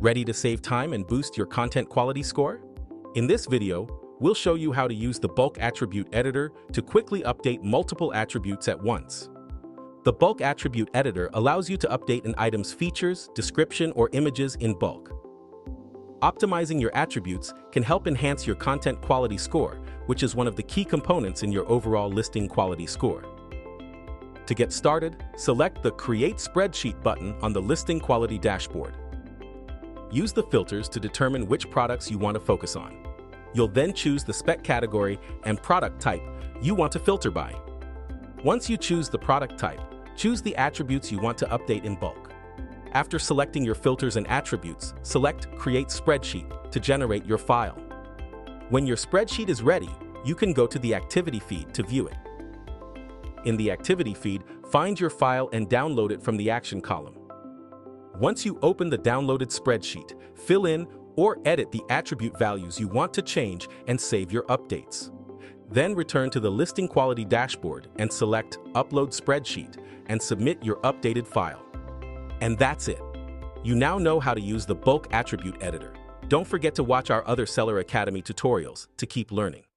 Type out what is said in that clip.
Ready to save time and boost your content quality score? In this video, we'll show you how to use the Bulk Attribute Editor to quickly update multiple attributes at once. The Bulk Attribute Editor allows you to update an item's features, description, or images in bulk. Optimizing your attributes can help enhance your content quality score, which is one of the key components in your overall listing quality score. To get started, select the Create Spreadsheet button on the Listing Quality dashboard. Use the filters to determine which products you want to focus on. You'll then choose the spec category and product type you want to filter by. Once you choose the product type, choose the attributes you want to update in bulk. After selecting your filters and attributes, select Create Spreadsheet to generate your file. When your spreadsheet is ready, you can go to the Activity feed to view it. In the Activity feed, find your file and download it from the Action column. Once you open the downloaded spreadsheet, fill in or edit the attribute values you want to change and save your updates. Then return to the Listing Quality dashboard and select Upload Spreadsheet and submit your updated file. And that's it. You now know how to use the Bulk Attribute Editor. Don't forget to watch our other Seller Academy tutorials to keep learning.